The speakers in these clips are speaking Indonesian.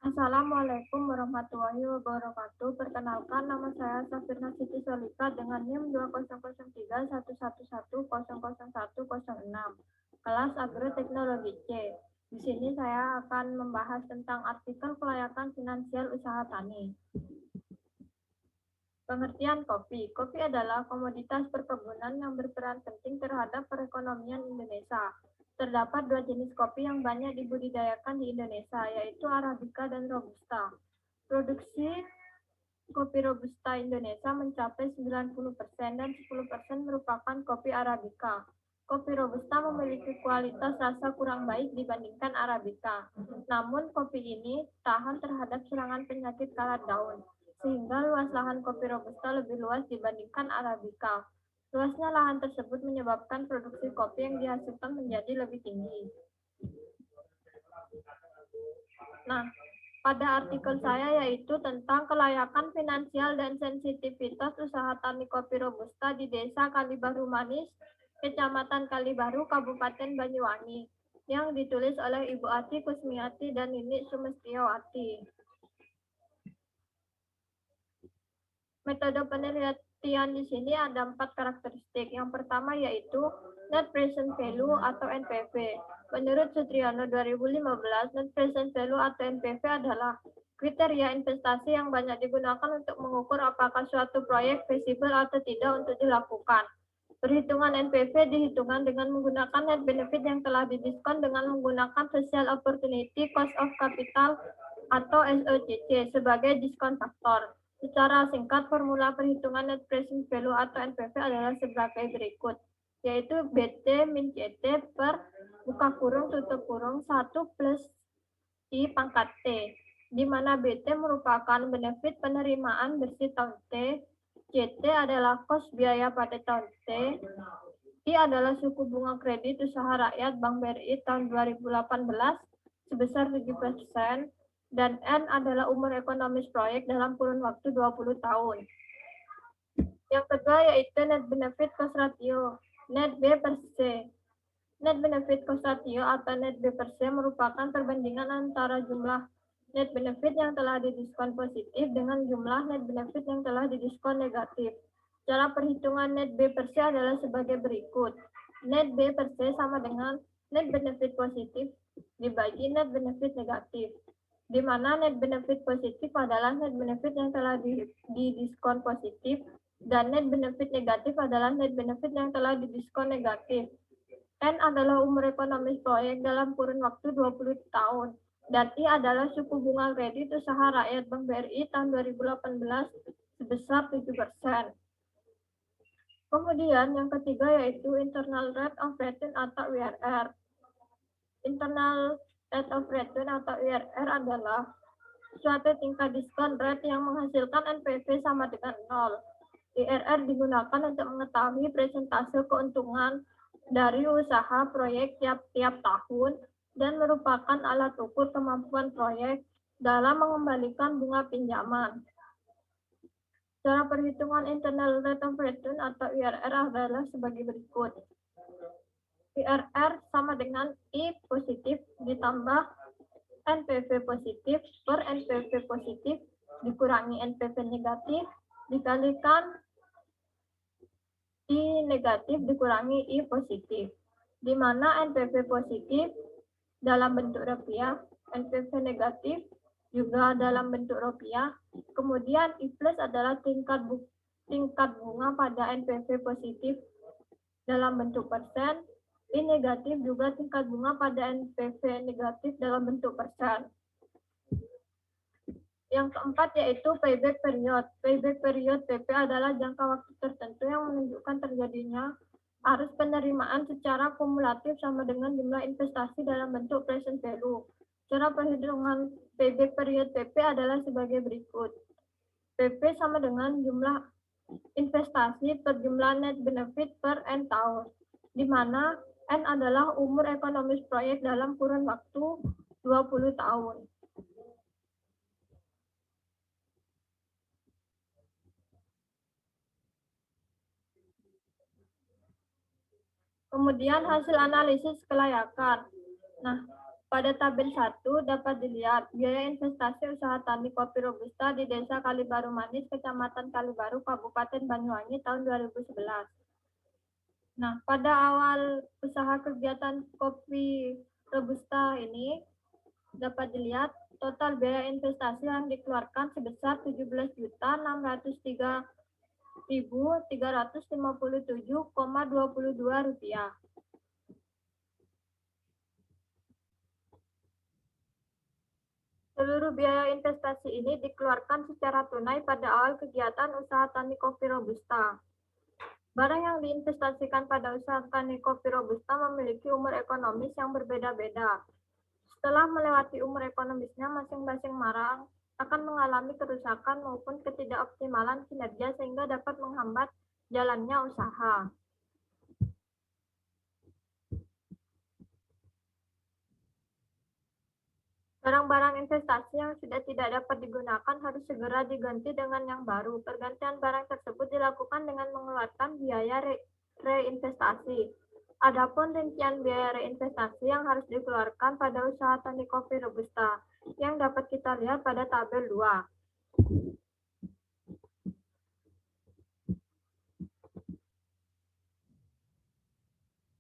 Assalamualaikum warahmatullahi wabarakatuh. Perkenalkan, nama saya Safirna Siti Solika dengan NIM 200311100106, kelas Agroteknologi C. Di sini saya akan membahas tentang artikel kelayakan finansial usaha tani. Pengertian kopi. Kopi adalah komoditas perkebunan yang berperan penting terhadap perekonomian Indonesia. Terdapat dua jenis kopi yang banyak dibudidayakan di Indonesia, yaitu Arabica dan Robusta. Produksi kopi Robusta Indonesia mencapai 90% dan 10% merupakan kopi Arabica. Kopi Robusta memiliki kualitas rasa kurang baik dibandingkan Arabica. Namun kopi ini tahan terhadap serangan penyakit karat daun, sehingga luas lahan kopi Robusta lebih luas dibandingkan Arabica. Luasnya lahan tersebut menyebabkan produksi kopi yang dihasilkan menjadi lebih tinggi. Nah, pada artikel saya yaitu tentang kelayakan finansial dan sensitivitas usaha tani kopi Robusta di Desa Kalibaru Manis, Kecamatan Kalibaru, Kabupaten Banyuwangi, yang ditulis oleh Ibu Ati Kusmiati dan Nini Sumestiawati. Metode penelitian di sini ada 4 karakteristik. Yang pertama yaitu Net Present Value atau NPV. Menurut Sutriyono 2015, Net Present Value atau NPV adalah kriteria investasi yang banyak digunakan untuk mengukur apakah suatu proyek feasible atau tidak untuk dilakukan. Perhitungan NPV dihitungkan dengan menggunakan net benefit yang telah didiskon dengan menggunakan Social Opportunity Cost of Capital atau SOCC sebagai diskon faktor. Secara singkat, formula perhitungan net present value atau NPV adalah sebagai berikut, yaitu BT min CT per buka kurung tutup kurung 1 plus I pangkat T, di mana BT merupakan benefit penerimaan bersih tahun T, CT adalah kos biaya pada tahun T, I adalah suku bunga kredit usaha rakyat Bank BRI tahun 2018 sebesar 7%, dan N adalah umur ekonomis proyek dalam kurun waktu 20 tahun. Yang kedua yaitu net benefit cost ratio, net B per C. Net benefit cost ratio atau net B per C merupakan perbandingan antara jumlah net benefit yang telah didiskon positif dengan jumlah net benefit yang telah didiskon negatif. Cara perhitungan net B per C adalah sebagai berikut. Net B per C sama dengan net benefit positif dibagi net benefit negatif, di mana net benefit positif adalah net benefit yang telah didiskon positif dan net benefit negatif adalah net benefit yang telah didiskon negatif. N adalah umur ekonomis proyek dalam kurun waktu 20 tahun, dan I adalah suku bunga kredit usaha rakyat Bank BRI tahun 2018 sebesar 7%. Kemudian yang ketiga yaitu internal rate of return atau IRR. Internal rate of return atau IRR adalah suatu tingkat diskon rate yang menghasilkan NPV sama dengan 0. IRR digunakan untuk mengetahui presentase keuntungan dari usaha proyek tiap-tiap tahun dan merupakan alat ukur kemampuan proyek dalam mengembalikan bunga pinjaman. Cara perhitungan internal rate of return atau IRR adalah sebagai berikut. IRR sama dengan I positif ditambah NPV positif per NPV positif dikurangi NPV negatif dikalikan I negatif dikurangi I positif, di mana NPV positif dalam bentuk rupiah, NPV negatif juga dalam bentuk rupiah, kemudian I plus adalah tingkat bunga pada NPV positif dalam bentuk persen, I negatif juga tingkat bunga pada NPV negatif dalam bentuk persen. Yang keempat yaitu payback period. Payback period PP adalah jangka waktu tertentu yang menunjukkan terjadinya arus penerimaan secara kumulatif sama dengan jumlah investasi dalam bentuk present value. Cara perhitungan payback period PP adalah sebagai berikut. PP sama dengan jumlah investasi per jumlah net benefit per N tahun, di mana N adalah umur ekonomis proyek dalam kurun waktu 20 tahun. Kemudian hasil analisis kelayakan. Nah, Pada tabel 1 dapat dilihat biaya investasi usaha tani kopi Robusta di Desa Kalibaru Manis, Kecamatan Kalibaru, Kabupaten Banyuwangi tahun 2011. Nah, pada awal usaha kegiatan kopi Robusta ini dapat dilihat total biaya investasi yang dikeluarkan sebesar Rp17.603.357,22. Seluruh biaya investasi ini dikeluarkan secara tunai pada awal kegiatan usaha tani kopi Robusta. Barang yang diinvestasikan pada usaha tani kopi Robusta memiliki umur ekonomis yang berbeda-beda. Setelah melewati umur ekonomisnya, masing-masing barang akan mengalami kerusakan maupun ketidakoptimalan kinerja sehingga dapat menghambat jalannya usaha. Barang-barang investasi yang sudah tidak dapat digunakan harus segera diganti dengan yang baru. Pergantian barang tersebut dilakukan dengan mengeluarkan biaya reinvestasi. Adapun rincian biaya reinvestasi yang harus dikeluarkan pada usaha tani kopi Robusta yang dapat kita lihat pada tabel 2.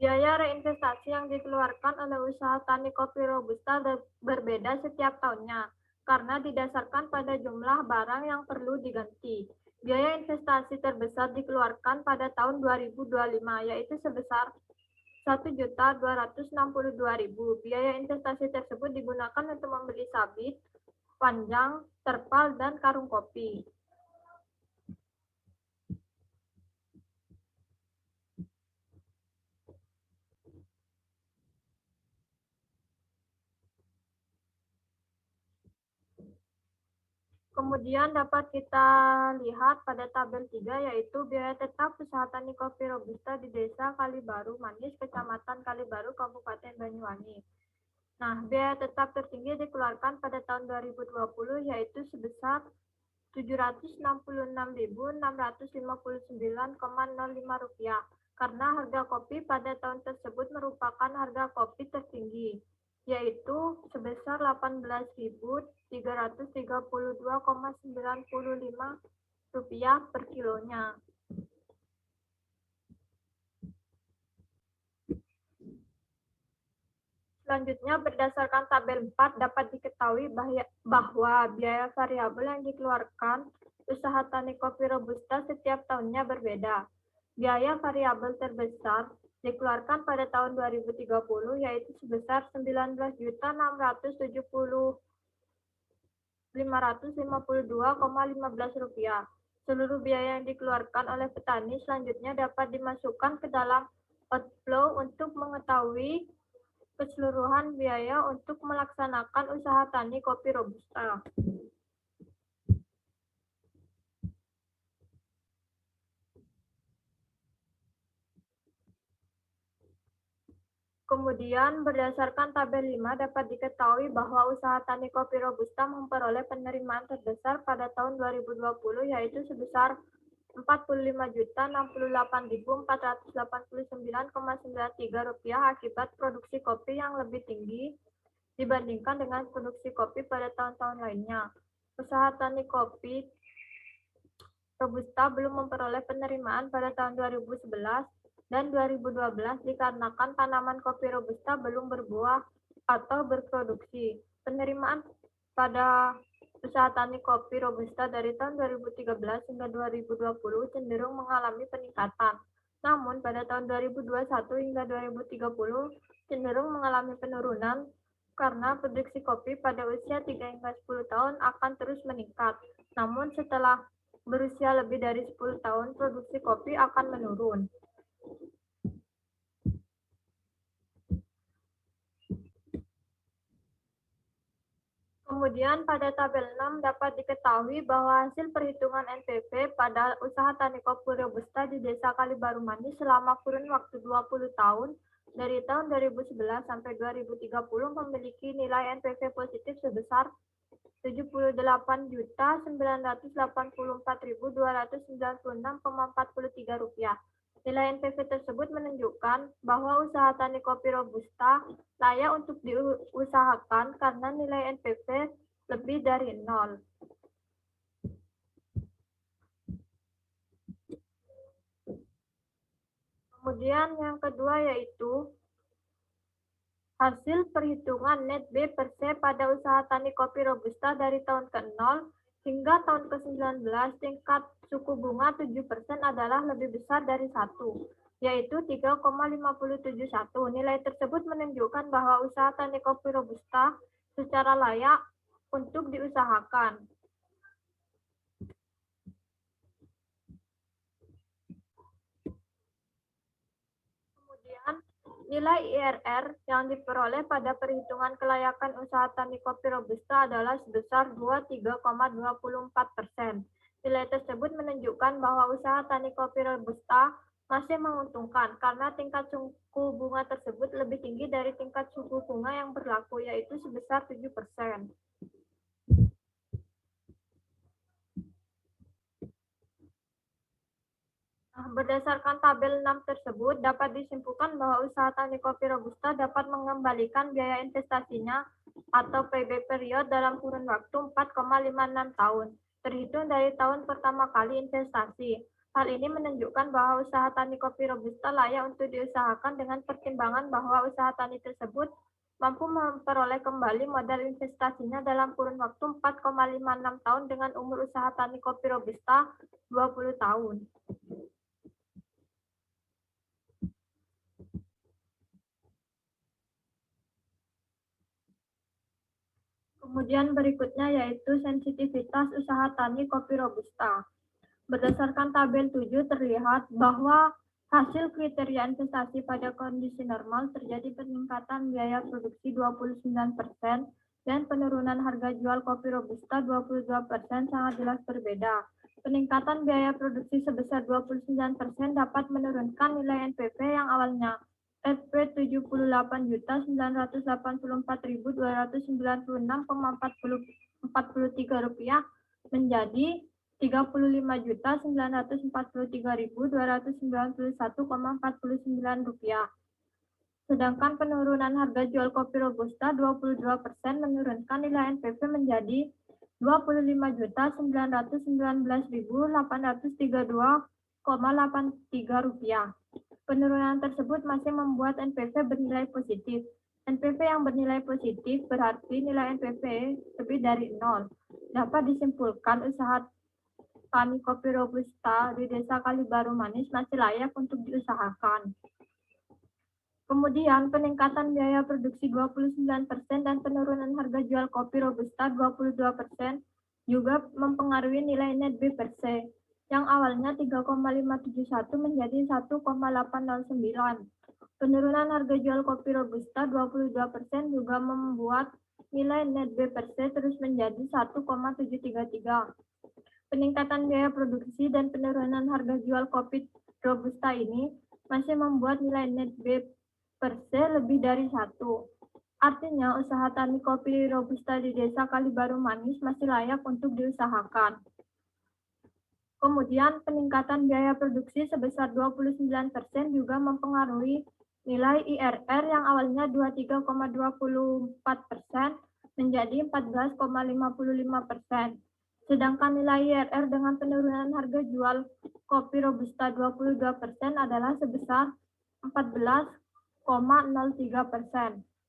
Biaya reinvestasi yang dikeluarkan oleh usaha tani kopi Robusta berbeda setiap tahunnya, karena didasarkan pada jumlah barang yang perlu diganti. Biaya investasi terbesar dikeluarkan pada tahun 2025, yaitu sebesar Rp1.262.000. Biaya investasi tersebut digunakan untuk membeli sabit, panjang, terpal, dan karung kopi. Kemudian dapat kita lihat pada tabel 3, yaitu biaya tetap usaha tani kopi Robusta di Desa Kalibaru Manis, Kecamatan Kalibaru, Kabupaten Banyuwangi. Nah, biaya tetap tertinggi dikeluarkan pada tahun 2020, yaitu sebesar Rp766.659,05, karena harga kopi pada tahun tersebut merupakan harga kopi tertinggi, yaitu sebesar Rp18.332,95 per kilonya. Selanjutnya, berdasarkan tabel 4 dapat diketahui bahwa biaya variabel yang dikeluarkan usaha tani kopi Robusta setiap tahunnya berbeda. Biaya variabel terbesar dikeluarkan pada tahun 2030, yaitu sebesar Rp19.552,15. Seluruh biaya yang dikeluarkan oleh petani selanjutnya dapat dimasukkan ke dalam outflow untuk mengetahui keseluruhan biaya untuk melaksanakan usaha tani kopi Robusta. Kemudian, berdasarkan tabel 5 dapat diketahui bahwa usaha tani kopi Robusta memperoleh penerimaan terbesar pada tahun 2020, yaitu sebesar Rp45.68489,93 akibat produksi kopi yang lebih tinggi dibandingkan dengan produksi kopi pada tahun-tahun lainnya. Usaha tani kopi Robusta belum memperoleh penerimaan pada tahun 2011 dan 2012 dikarenakan tanaman kopi Robusta belum berbuah atau berproduksi. Penerimaan pada usaha tani kopi Robusta dari tahun 2013 hingga 2020 cenderung mengalami peningkatan. Namun pada tahun 2021 hingga 2030 cenderung mengalami penurunan karena produksi kopi pada usia 3 hingga 10 tahun akan terus meningkat. Namun setelah berusia lebih dari 10 tahun, produksi kopi akan menurun. Kemudian pada tabel 6 dapat diketahui bahwa hasil perhitungan NPV pada usaha tani kopi Robusta di Desa Kalibaru Manis selama kurun waktu 20 tahun dari tahun 2011 sampai 2030 memiliki nilai NPV positif sebesar Rp78.984.296,43. Nilai NPV tersebut menunjukkan bahwa usaha tani kopi Robusta layak untuk diusahakan karena nilai NPV lebih dari 0. Kemudian yang kedua yaitu hasil perhitungan net B per se pada usaha tani kopi Robusta dari tahun ke-0 hingga tahun ke-19, tingkat suku bunga 7% adalah lebih besar dari 1, yaitu 3,571. Nilai tersebut menunjukkan bahwa usaha tani kopi Robusta secara layak untuk diusahakan. Kemudian, nilai IRR yang diperoleh pada perhitungan kelayakan usaha tani kopi Robusta adalah sebesar 23,24%. Nilai tersebut menunjukkan bahwa usaha tani kopi Robusta masih menguntungkan karena tingkat suku bunga tersebut lebih tinggi dari tingkat suku bunga yang berlaku, yaitu sebesar 7%. Berdasarkan tabel 6 tersebut, dapat disimpulkan bahwa usaha tani kopi Robusta dapat mengembalikan biaya investasinya atau payback period dalam kurun waktu 4,56 tahun, terhitung dari tahun pertama kali investasi. Hal ini menunjukkan bahwa usaha tani kopi Robusta layak untuk diusahakan dengan pertimbangan bahwa usaha tani tersebut mampu memperoleh kembali modal investasinya dalam kurun waktu 4,56 tahun dengan umur usaha tani kopi Robusta 20 tahun. Kemudian berikutnya yaitu sensitivitas usaha tani kopi Robusta. Berdasarkan tabel 7 terlihat bahwa hasil kriteria investasi pada kondisi normal terjadi peningkatan biaya produksi 29% dan penurunan harga jual kopi Robusta 22% sangat jelas berbeda. Peningkatan biaya produksi sebesar 29% dapat menurunkan nilai NPV yang awalnya Rp78.984.296,43 menjadi Rp35.943.291,49. Sedangkan penurunan harga jual kopi Robusta 22% menurunkan nilai NPV menjadi Rp25.919.832,83. Penurunan tersebut masih membuat NPV bernilai positif. NPV yang bernilai positif berarti nilai NPV lebih dari 0. Dapat disimpulkan usaha tani kopi Robusta di Desa Kalibaru Manis masih layak untuk diusahakan. Kemudian peningkatan biaya produksi 29% dan penurunan harga jual kopi Robusta 22% juga mempengaruhi nilai net B per se yang awalnya 3,571 menjadi 1,809. Penurunan harga jual kopi Robusta 22% juga membuat nilai net B per se terus menjadi 1,733. Peningkatan biaya produksi dan penurunan harga jual kopi Robusta ini masih membuat nilai net B per se lebih dari 1. Artinya, usaha tani kopi Robusta di Desa Kalibaru Manis masih layak untuk diusahakan. Kemudian, peningkatan biaya produksi sebesar 29% juga mempengaruhi nilai IRR yang awalnya 23,24% menjadi 14,55%. Sedangkan nilai IRR dengan penurunan harga jual kopi Robusta 22% adalah sebesar 14,03%.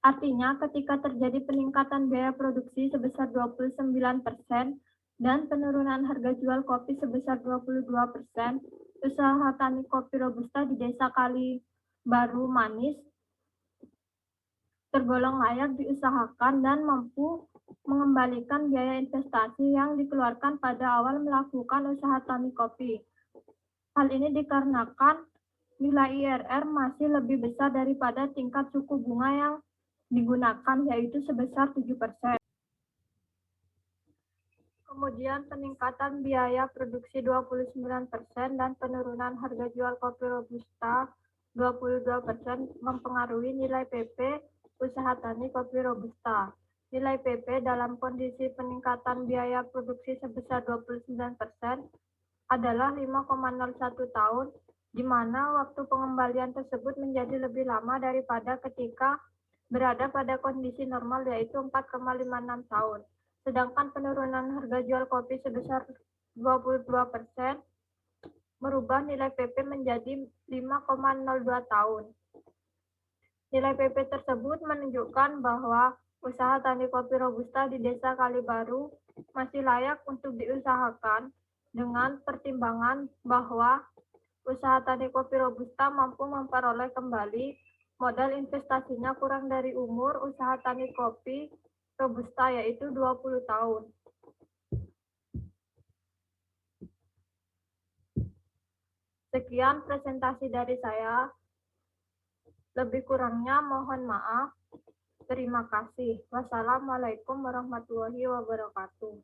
Artinya, ketika terjadi peningkatan biaya produksi sebesar 29% dan penurunan harga jual kopi sebesar 22%, usaha tani kopi Robusta di Desa Kalibaru Manis tergolong layak diusahakan dan mampu mengembalikan biaya investasi yang dikeluarkan pada awal melakukan usaha tani kopi. Hal ini dikarenakan nilai IRR masih lebih besar daripada tingkat suku bunga yang digunakan, yaitu sebesar 7%. Kemudian peningkatan biaya produksi 29% dan penurunan harga jual kopi Robusta 22% mempengaruhi nilai PP usaha tani kopi Robusta. Nilai PP dalam kondisi peningkatan biaya produksi sebesar 29% adalah 5,01 tahun di mana waktu pengembalian tersebut menjadi lebih lama daripada ketika berada pada kondisi normal, yaitu 4,56 tahun. Sedangkan penurunan harga jual kopi sebesar 22% merubah nilai PP menjadi 5,02 tahun. Nilai PP tersebut menunjukkan bahwa usaha tani kopi Robusta di Desa Kalibaru masih layak untuk diusahakan dengan pertimbangan bahwa usaha tani kopi Robusta mampu memperoleh kembali modal investasinya kurang dari umur usaha tani kopi Robusta, yaitu 20 tahun. Sekian presentasi dari saya. Lebih kurangnya mohon maaf. Terima kasih. Wassalamualaikum warahmatullahi wabarakatuh.